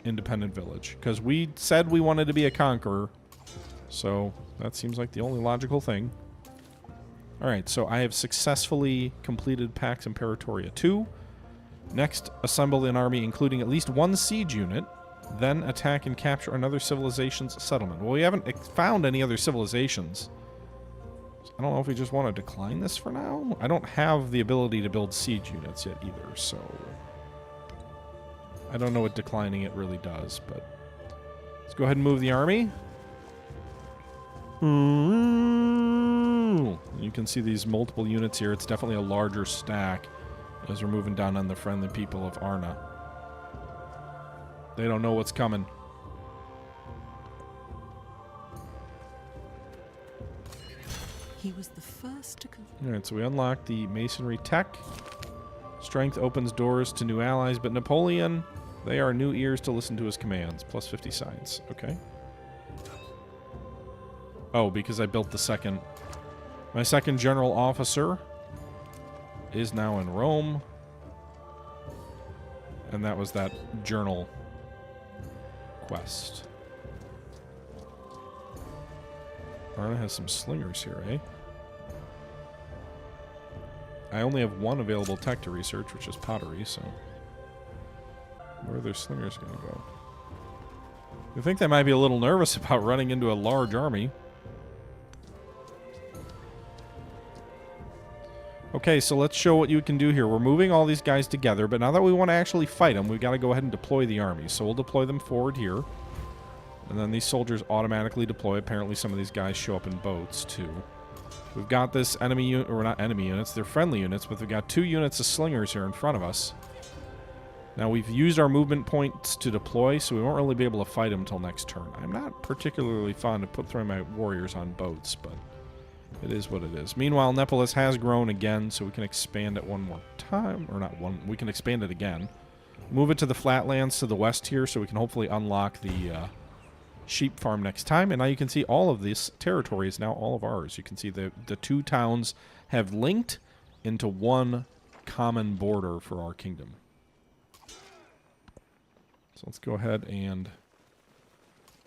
independent village. Because we said we wanted to be a conqueror. So that seems like the only logical thing. Alright, so I have successfully completed Pax Imperatoria 2. Next, assemble an army including at least 1 siege unit. Then attack and capture another civilization's settlement. Well, we haven't found any other civilizations. So I don't know if we just want to decline this for now. I don't have the ability to build siege units yet either, so... I don't know what declining it really does, but... Let's go ahead and move the army. You can see these multiple units here. It's definitely a larger stack as we're moving down on the friendly people of Arna. They don't know what's coming. he was the first to... Alright, so we unlock the masonry tech. Strength opens doors to new allies, but Napoleon, they are new ears to listen to his commands. Plus 50 science. Okay. Oh, because I built the second... My second general officer is now in Rome. And that was that journal quest. Arna has some slingers here, eh? I only have one available tech to research, which is pottery, so... Where are their slingers going to go? I think they might be a little nervous about running into a large army. Okay, so let's show what you can do here. We're moving all these guys together, but now that we want to actually fight them, we've got to go ahead and deploy the army. So we'll deploy them forward here. And then these soldiers automatically deploy. Apparently some of these guys show up in boats, too. We've got this enemy unit, or not enemy units, they're friendly units, but we've got 2 units of slingers here in front of us. Now, we've used our movement points to deploy, so we won't really be able to fight them until next turn. I'm not particularly fond of throwing my warriors on boats, but it is what it is. Meanwhile, Nepolis has grown again, so we can expand it one more time. Or not one, we can expand it again. Move it to the flatlands to the west here, so we can hopefully unlock the sheep farm next time. And now you can see all of this territory is now all of ours. You can see the 2 towns have linked into one common border for our kingdom. So let's go ahead and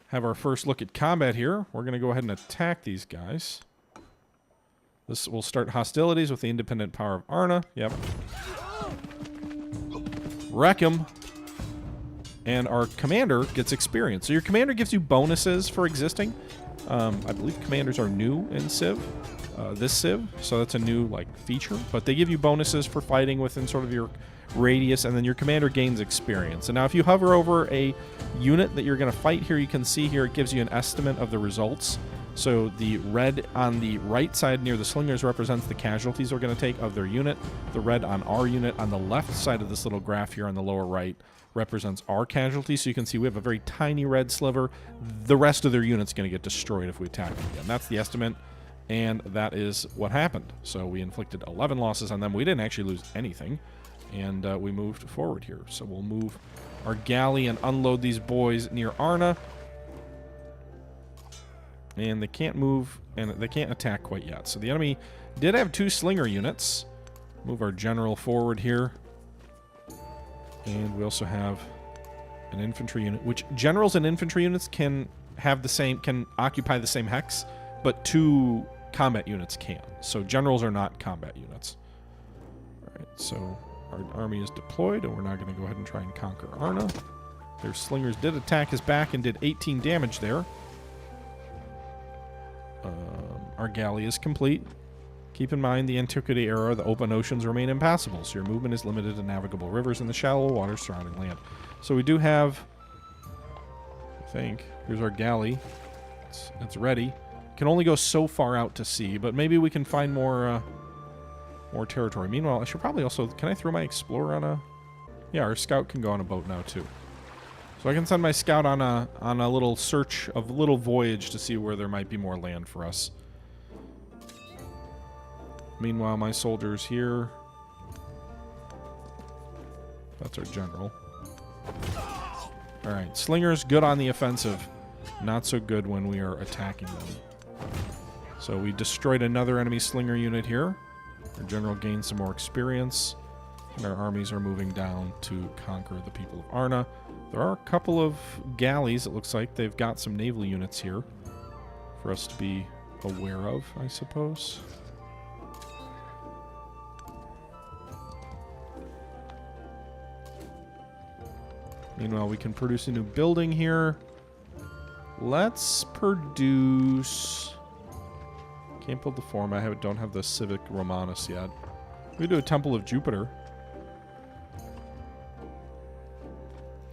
have our first look at combat here. We're going to go ahead and attack these guys. This will start hostilities with the independent power of Arna. Yep. Wreck him. And our commander gets experience. So your commander gives you bonuses for existing. I believe commanders are new in Civ. This Civ. So that's a new feature. But they give you bonuses for fighting within sort of your radius, and then your commander gains experience. And now if you hover over a unit that you're going to fight here, you can see here it gives you an estimate of the results. So the red on the right side near the slingers represents the casualties we're going to take of their unit. The red on our unit on the left side of this little graph here on the lower right represents our casualties. So you can see we have a very tiny red sliver. The rest of their unit's going to get destroyed if we attack them again. That's the estimate, and that is what happened. So we inflicted 11 losses on them. We didn't actually lose anything, and we moved forward here. So we'll move our galley and unload these boys near Arna. And they can't move, and they can't attack quite yet. So the enemy did have 2 slinger units. Move our general forward here. And we also have an infantry unit, which generals and infantry units can occupy the same hex, but 2 combat units can. So generals are not combat units. All right, so our army is deployed, and we're now going to go ahead and try and conquer Arna. Their slingers did attack his back and did 18 damage there. Our galley is complete. Keep in mind, the Antiquity era, the open oceans remain impassable, so your movement is limited to navigable rivers and the shallow waters surrounding land. So we do have, I think, here's our galley. It's ready. Can only go so far out to sea, but maybe we can find more territory. Meanwhile, I should probably also, can I throw my explorer on a, yeah, our scout can go on a boat now too. So I can send my scout on a little search of little voyage to see where there might be more land for us. Meanwhile, my soldiers here. That's our general. Alright, slingers good on the offensive. Not so good when we are attacking them. So we destroyed another enemy slinger unit here. Our general gained some more experience. And our armies are moving down to conquer the people of Arna. There are a couple of galleys, it looks like. They've got some naval units here for us to be aware of, I suppose. Meanwhile, we can produce a new building here. Let's produce... Can't build the Forum. I don't have the Civic Romanus yet. We do a Temple of Jupiter.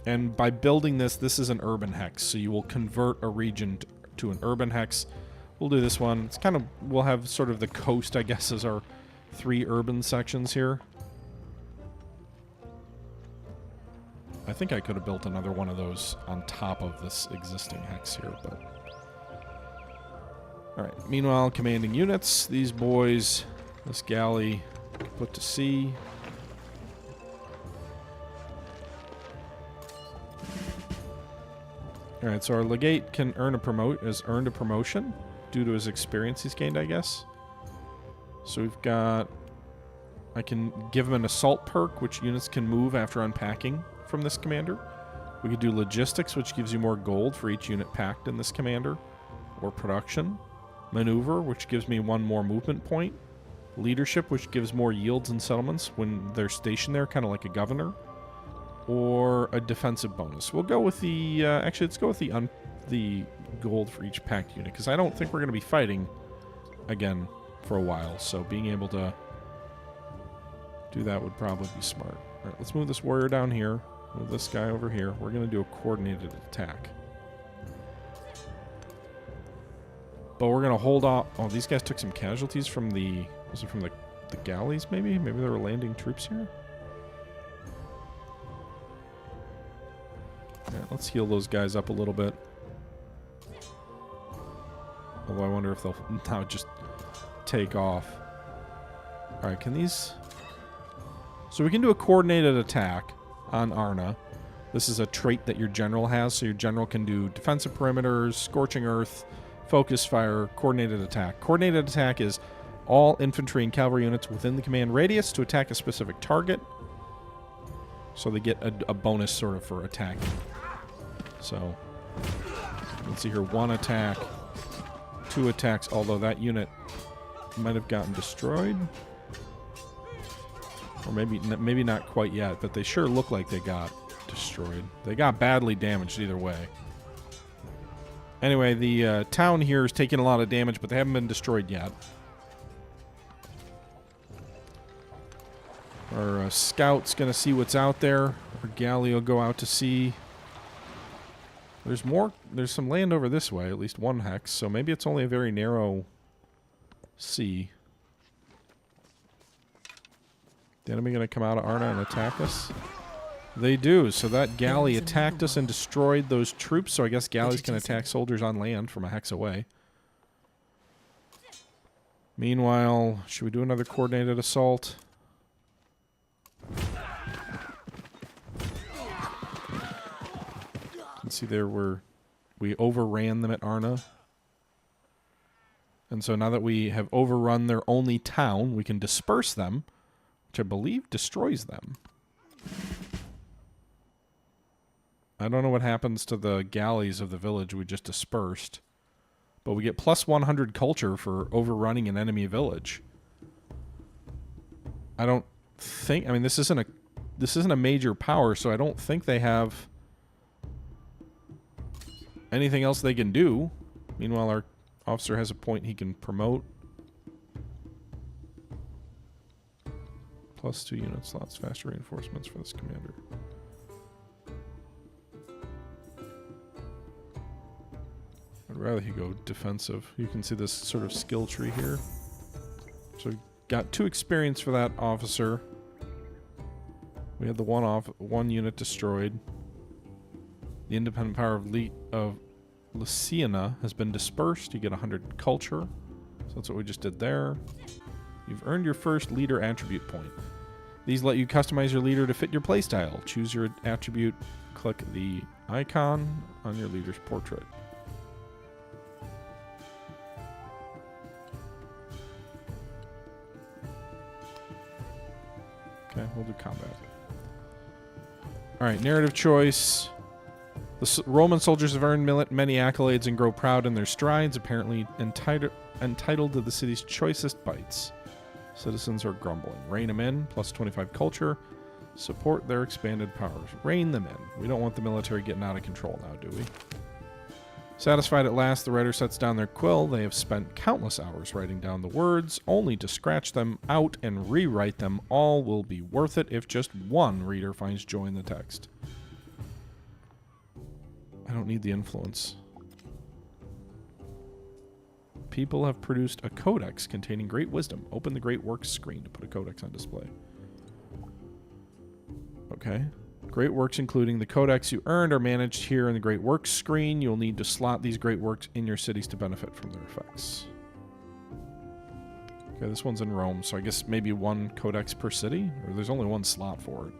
And by building this is an urban hex. So you will convert a region to an urban hex. We'll do this one. It's kind of, we'll have sort of the coast, I guess, as our 3 urban sections here. I think I could have built another one of those on top of this existing hex here, but... Alright, meanwhile, commanding units. These boys, this galley, put to sea. Alright, so our legate can earn has earned a promotion due to his experience he's gained, I guess. So we've got... I can give him an assault perk, which units can move after unpacking from this commander. We could do logistics, which gives you more gold for each unit packed in this commander. Or production. Maneuver, which gives me 1 more movement point. Leadership, which gives more yields and settlements when they're stationed there, kind of like a governor. or a defensive bonus. We'll go with the... actually, let's go with the gold for each packed unit, because I don't think we're going to be fighting again for a while, so being able to do that would probably be smart. All right, let's move this warrior down here. Move this guy over here. We're going to do a coordinated attack. But we're going to hold off... Oh, these guys took some casualties from the... Was it from the galleys, maybe? Maybe they were landing troops here? Yeah, let's heal those guys up a little bit. Although I wonder if they'll now just take off. Alright, can these... So we can do a coordinated attack on Arna. This is a trait that your general has, so your general can do defensive perimeters, scorching earth, focus fire, coordinated attack. Coordinated attack is all infantry and cavalry units within the command radius to attack a specific target. So they get a bonus sort of for attacking. So, let's see here. 1 attack, 2 attacks, although that unit might have gotten destroyed. Or maybe not quite yet, but they sure look like they got destroyed. They got badly damaged either way. Anyway, the town here is taking a lot of damage, but they haven't been destroyed yet. Our scout's going to see what's out there. Our galley will go out to sea. There's more. There's some land over this way, at least 1 hex, so maybe it's only a very narrow sea. The enemy going to come out of Arna and attack us? They do. So that galley attacked us and destroyed those troops, so I guess galleys can attack soldiers on land from a hex away. Meanwhile, should we do another coordinated assault? You can see there we overran them at Arna. And so now that we have overrun their only town, we can disperse them, which I believe destroys them. I don't know what happens to the galleys of the village we just dispersed, but we get plus 100 culture for overrunning an enemy village. I don't think... I mean, this isn't a major power, so I don't think they have anything else they can do. Meanwhile, our officer has a point he can promote. Plus 2 unit slots, faster reinforcements for this commander. I'd rather he go defensive. You can see this sort of skill tree here. So we got 2 experience for that officer. We had the one unit destroyed. The independent power of Lyciana has been dispersed. You get 100 culture. So that's what we just did there. You've earned your first leader attribute point. These let you customize your leader to fit your playstyle. Choose your attribute. Click the icon on your leader's portrait. Okay, we'll do combat. Alright, narrative choice. The Roman soldiers have earned many accolades and grow proud in their strides, apparently entitled to the city's choicest bites. Citizens are grumbling. Rein them in, plus 25 culture. Support their expanded powers. Rein them in. We don't want the military getting out of control now, do we? Satisfied at last, the writer sets down their quill. They have spent countless hours writing down the words, only to scratch them out and rewrite them. All will be worth it if just one reader finds joy in the text. I don't need the influence. People have produced a codex containing great wisdom. Open the Great Works screen to put a codex on display. Okay. Great works, including the codex you earned, are managed here in the Great Works screen. You'll need to slot these great works in your cities to benefit from their effects. Okay, this one's in Rome, so I guess maybe 1 codex per city? Or there's only 1 slot for it.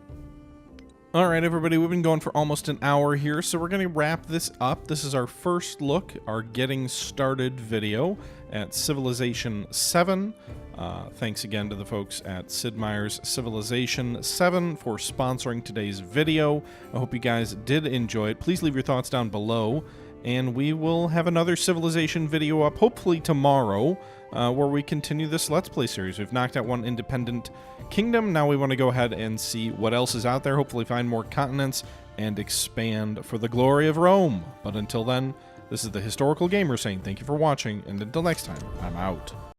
Alright, everybody, we've been going for almost an hour here, so we're going to wrap this up. This is our first look, our getting started video at Civilization VII. Thanks again to the folks at Sid Meier's Civilization VII for sponsoring today's video. I hope you guys did enjoy it. Please leave your thoughts down below, and we will have another Civilization video up hopefully tomorrow. where we continue this Let's Play series. We've knocked out one independent kingdom. Now we want to go ahead and see what else is out there, hopefully find more continents, and expand for the glory of Rome. But until then, this is the Historical Gamer saying thank you for watching, and until next time, I'm out.